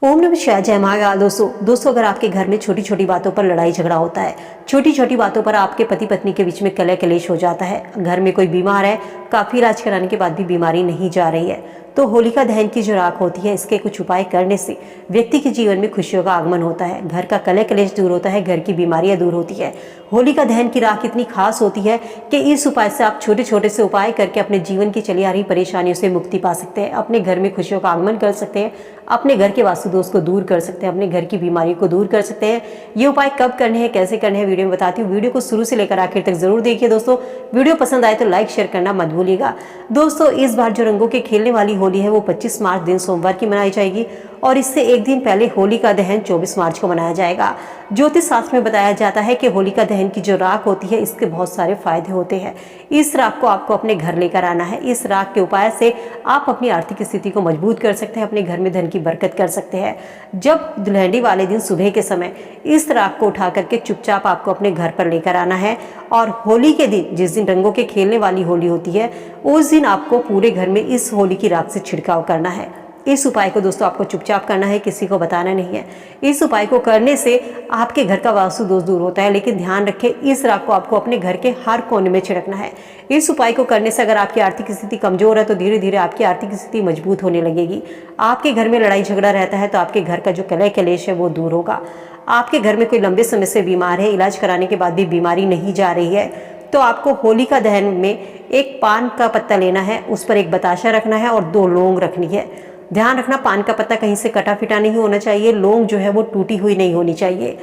ओम नमः शिवाय। जय महाकाल। दोस्तों अगर आपके घर में छोटी छोटी बातों पर लड़ाई झगड़ा होता है, छोटी छोटी बातों पर आपके पति पत्नी के बीच में कलह कलेश हो जाता है, घर में कोई बीमार है, काफी इलाज कराने के बाद भी बीमारी नहीं जा रही है, तो होलिका दहन की जो राख होती है इसके कुछ उपाय करने से व्यक्ति के जीवन में खुशियों का आगमन होता है, घर का कलह कलेश दूर होता है, घर की बीमारियां दूर होती है। होलिका दहन की राख इतनी खास होती है कि इस उपाय से आप छोटे छोटे से उपाय करके अपने जीवन की चली आ रही परेशानियों से मुक्ति पा सकते हैं, अपने घर में खुशियों का आगमन कर सकते हैं, अपने घर के वास्तु दोष को दूर कर सकते हैं, अपने घर की बीमारियों को दूर कर सकते हैं। ये उपाय कब करने हैं, कैसे करने हैं, वीडियो में बताती हूँ। वीडियो को शुरू से लेकर आखिर तक जरूर देखिए दोस्तों। वीडियो पसंद आए तो लाइक शेयर करना मत भूलिएगा। दोस्तों इस बार जो रंगों के खेलने वाली होली है वो 25 मार्च दिन सोमवार की मनाई जाएगी और इससे एक दिन पहले होलिका दहन 24 मार्च को मनाया जाएगा। ज्योतिष शास्त्र में बताया जाता है कि होलिका दहन की जो राख होती है इसके बहुत सारे फायदे होते हैं। इस राख को आपको अपने घर लेकर आना है। इस राख के उपाय से आप अपनी आर्थिक स्थिति को मजबूत कर सकते हैं, अपने घर में धन की बरकत कर सकते हैं। जब दुल्हनी वाले दिन सुबह के समय इस राख को उठा करके चुपचाप आपको अपने घर पर लेकर आना है और होली के दिन, जिस दिन रंगों के खेलने वाली होली होती है, उस दिन आपको पूरे घर में इस होली की राख से छिड़काव करना है। इस उपाय को दोस्तों आपको चुपचाप करना है, किसी को बताना नहीं है। इस उपाय को करने से आपके घर का वास्तु दोष दूर होता है, लेकिन ध्यान रखें इस राख को आपको अपने घर के हर कोने में छिड़कना है। इस उपाय को करने से अगर आपकी आर्थिक स्थिति कमजोर है तो धीरे धीरे आपकी आर्थिक स्थिति मजबूत होने लगेगी। आपके घर में लड़ाई झगड़ा रहता है तो आपके घर का जो कलह कलेश है वो दूर होगा। आपके घर में कोई लंबे समय से बीमार है, इलाज कराने के बाद भी बीमारी नहीं जा रही है, तो आपको होलिका दहन में एक पान का पत्ता लेना है, उस पर एक बताशा रखना है और 2 लौंग रखनी है। ध्यान रखना पान का पत्ता कहीं से कटा फिटा नहीं होना चाहिए, लौंग जो है वो टूटी हुई नहीं होनी चाहिए।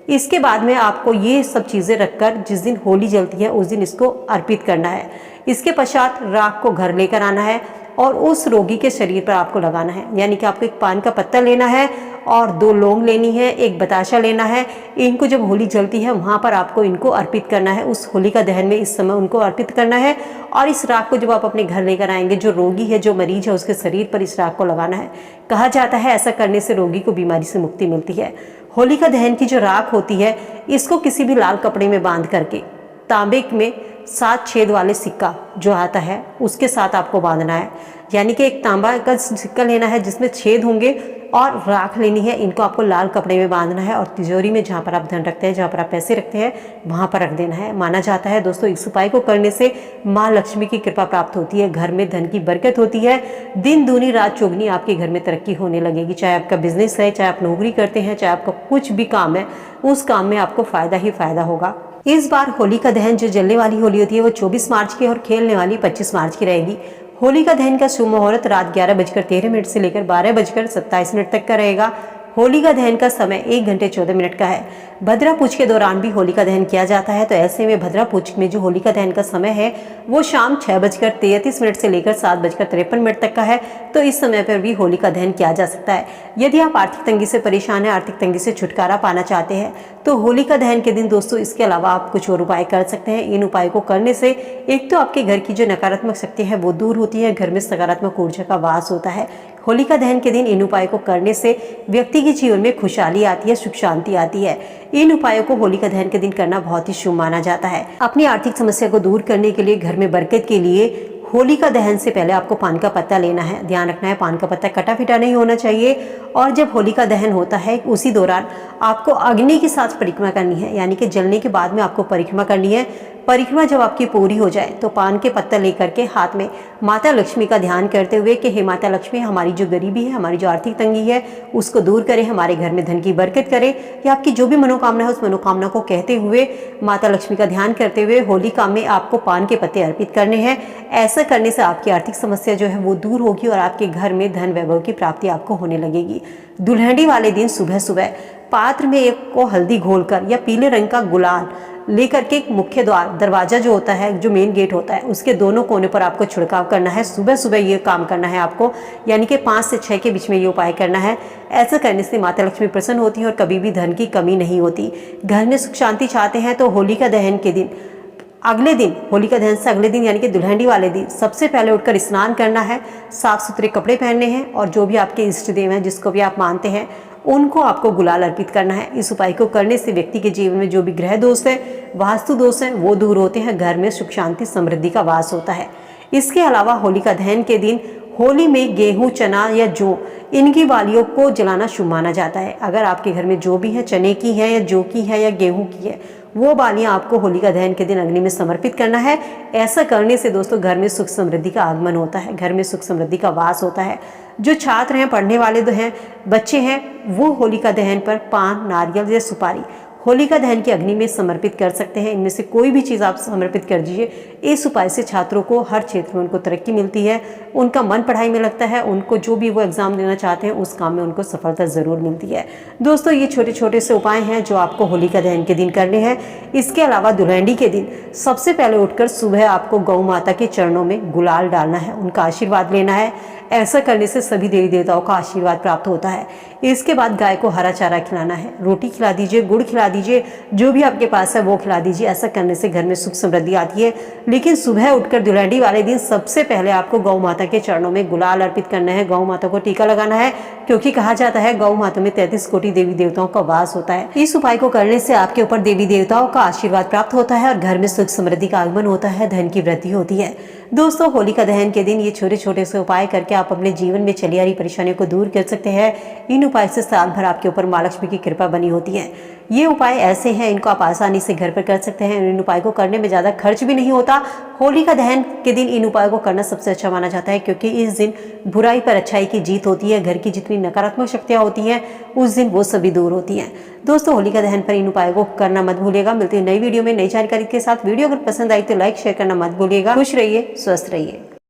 इसके बाद में आपको ये सब चीज़ें रखकर जिस दिन होली जलती है उस दिन इसको अर्पित करना है। इसके पश्चात राख को घर लेकर आना है और उस रोगी के शरीर पर आपको लगाना है। यानी कि आपको एक पान का पत्ता लेना है और 2 लौंग लेनी है, एक बताशा लेना है। इनको जब होली जलती है वहाँ पर आपको इनको अर्पित करना है, उस होलिका दहन में इस समय उनको अर्पित करना है। और इस राख को जब आप अपने घर लेकर आएंगे, जो रोगी है, जो मरीज है, उसके शरीर पर इस राख को लगाना है। कहा जाता है ऐसा करने से रोगी को बीमारी से मुक्ति मिलती है। होलिका दहन की जो राख होती है इसको किसी भी लाल कपड़े में बांध करके तांबे में 7 छेद वाले सिक्का जो आता है उसके साथ आपको बांधना है। यानी कि एक तांबा का सिक्का लेना है जिसमें छेद होंगे और राख लेनी है। इनको आपको लाल कपड़े में बांधना है और तिजोरी में जहाँ पर आप धन रखते हैं, जहाँ पर आप पैसे रखते हैं, वहाँ पर रख देना है। माना जाता है दोस्तों इस उपाय को करने से माँ लक्ष्मी की कृपा प्राप्त होती है, घर में धन की बरकत होती है, दिन दूनी रात चौगनी आपके घर में तरक्की होने लगेगी। चाहे आपका बिजनेस है, चाहे आप नौकरी करते हैं, चाहे आपका कुछ भी काम है, उस काम में आपको फायदा ही फायदा होगा। इस बार होलिका दहन जो जलने वाली होली होती है वो 24 मार्च की और खेलने वाली 25 मार्च की रहेगी। होलिका दहन का शुभ मुहूर्त रात 11:13 से लेकर 12:27 तक का रहेगा। होलिका दहन का समय 1 घंटे 14 मिनट का है। भद्रा पूज के दौरान भी होलिका दहन किया जाता है, तो ऐसे में भद्रा पूज में जो होलिका दहन का समय है वो शाम 6:33 से लेकर 7:53 तक का है। तो इस समय पर भी होलिका दहन किया जा सकता है। यदि आप आर्थिक तंगी से परेशान हैं, आर्थिक तंगी से छुटकारा पाना चाहते हैं, तो होलिका दहन के दिन दोस्तों इसके अलावा आप कुछ और उपाय कर सकते हैं। इन उपाय को करने से एक तो आपके घर की जो नकारात्मक शक्ति है वो दूर होती है, घर में सकारात्मक ऊर्जा का वास होता है। होलिका दहन के दिन इन उपायों को करने से व्यक्ति के जीवन में खुशहाली आती है, सुख शांति आती है। इन उपायों को होलिका दहन के दिन करना बहुत ही शुभ माना जाता है। अपनी आर्थिक समस्या को दूर करने के लिए, घर में बरकत के लिए होलिका दहन से पहले आपको पान का पत्ता लेना है। ध्यान रखना है पान का पत्ता कटा फिटा नहीं होना चाहिए। और जब होलिका दहन होता है उसी दौरान आपको अग्नि के साथ परिक्रमा करनी है, यानी कि जलने के बाद में आपको परिक्रमा करनी है। परिक्रमा जब आपकी पूरी हो जाए तो पान के पत्ता लेकर के हाथ में माता लक्ष्मी का ध्यान करते हुए कि हे माता लक्ष्मी, हमारी जो गरीबी है, हमारी जो आर्थिक तंगी है उसको दूर करें, हमारे घर में धन की बरकत करें, या आपकी जो भी मनोकामना है उस मनोकामना को कहते हुए माता लक्ष्मी का ध्यान करते हुए होलिका में आपको पान के पत्ते अर्पित करने हैं। ऐसा करने से आपकी आर्थिक समस्या जो है वो दूर होगी और आपके घर में धन वैभव की प्राप्ति आपको होने लगेगी। दुल्हनी वाले दिन सुबह सुबह पात्र में एक को हल्दी घोलकर या पीले रंग का गुलाल लेकर के मुख्य द्वार, दरवाजा जो होता है, जो मेन गेट होता है, उसके दोनों कोने पर आपको छिड़काव करना है। सुबह सुबह ये काम करना है आपको, यानी कि 5 से 6 के बीच में ये उपाय करना है। ऐसा करने से माता लक्ष्मी प्रसन्न होती है और कभी भी धन की कमी नहीं होती। घर में सुख शांति चाहते हैं तो होलिका दहन के दिन, अगले दिन, होलिका दहन से अगले दिन यानी कि दुल्हनी वाले दिन सबसे पहले उठकर स्नान करना है, साफ सुथरे कपड़े पहनने हैं और जो भी आपके इष्ट देव हैं, जिसको भी आप मानते हैं, उनको आपको गुलाल अर्पित करना है। इस उपाय को करने से व्यक्ति के जीवन में जो भी ग्रह दोष है, वास्तु दोष है, वो दूर होते हैं, घर में सुख शांति समृद्धि का वास होता है। इसके अलावा होलिका दहन के दिन होली में गेहूं, चना या जौ इनकी बालियों को जलाना शुभ माना जाता है। अगर आपके घर में जो भी है, चने की है या जौ की है या गेहूं की है, वो बालियां आपको होलिका दहन के दिन अग्नि में समर्पित करना है। ऐसा करने से दोस्तों घर में सुख समृद्धि का आगमन होता है, घर में सुख समृद्धि का वास होता है। जो छात्र हैं, पढ़ने वाले जो हैं, बच्चे हैं, वो होलिका दहन पर पान, नारियल या सुपारी होलिका दहन की अग्नि में समर्पित कर सकते हैं। इनमें से कोई भी चीज़ आप समर्पित कर दीजिए। इस उपाय से छात्रों को हर क्षेत्र में उनको तरक्की मिलती है, उनका मन पढ़ाई में लगता है, उनको जो भी वो एग्जाम देना चाहते हैं उस काम में उनको सफलता ज़रूर मिलती है। दोस्तों, ये छोटे छोटे से उपाय हैं जो आपको होलिका दहन के दिन करने हैं। इसके अलावा दुल्हड़ी के दिन सबसे पहले उठकर सुबह आपको गौ माता के चरणों में गुलाल डालना है, उनका आशीर्वाद लेना है। ऐसा करने से सभी देवी देवताओं का आशीर्वाद प्राप्त होता है। इसके बाद गाय को हरा चारा खिलाना है, रोटी खिला दीजिए, गुड़ खिला दीजिए, जो भी आपके पास है वो खिला दीजिए। ऐसा करने से घर में सुख समृद्धि आती है। लेकिन सुबह उठकर दुल्हड़ी वाले दिन सबसे पहले आपको गौ माता के चरणों में गुलाल अर्पित करना है, गौ माता को टीका लगाना है, क्योंकि कहा जाता है गौ माता में 33 कोटि देवी देवताओं का वास होता है। इस उपाय को करने से आपके ऊपर देवी देवताओं का आशीर्वाद प्राप्त होता है और घर में सुख समृद्धि का आगमन होता है, धन की वृद्धि होती है। दोस्तों, होलिका दहन के दिन ये छोटे छोटे से उपाय करके आप अपने जीवन में चली आ रही परेशानियों को दूर कर सकते हैं। इन उपाय से साल भर आपके ऊपर माँ लक्ष्मी की कृपा बनी होती है। ये उपाय ऐसे हैं, इनको आप आसानी से घर पर कर सकते हैं। इन उपाय को करने में ज़्यादा खर्च भी नहीं होता। होलिका दहन के दिन इन उपायों को करना सबसे अच्छा माना जाता है, क्योंकि इस दिन बुराई पर अच्छाई की जीत होती है। घर की जितनी नकारात्मक शक्तियाँ होती हैं उस दिन वो सभी दूर होती हैं। दोस्तों, होलिका दहन पर इन उपायों को करना मत भूलिएगा। मिलती है नई वीडियो में नई जानकारी के साथ। वीडियो अगर पसंद आई तो लाइक शेयर करना मत भूलिएगा। खुश रहिए, स्वस्थ रहिए।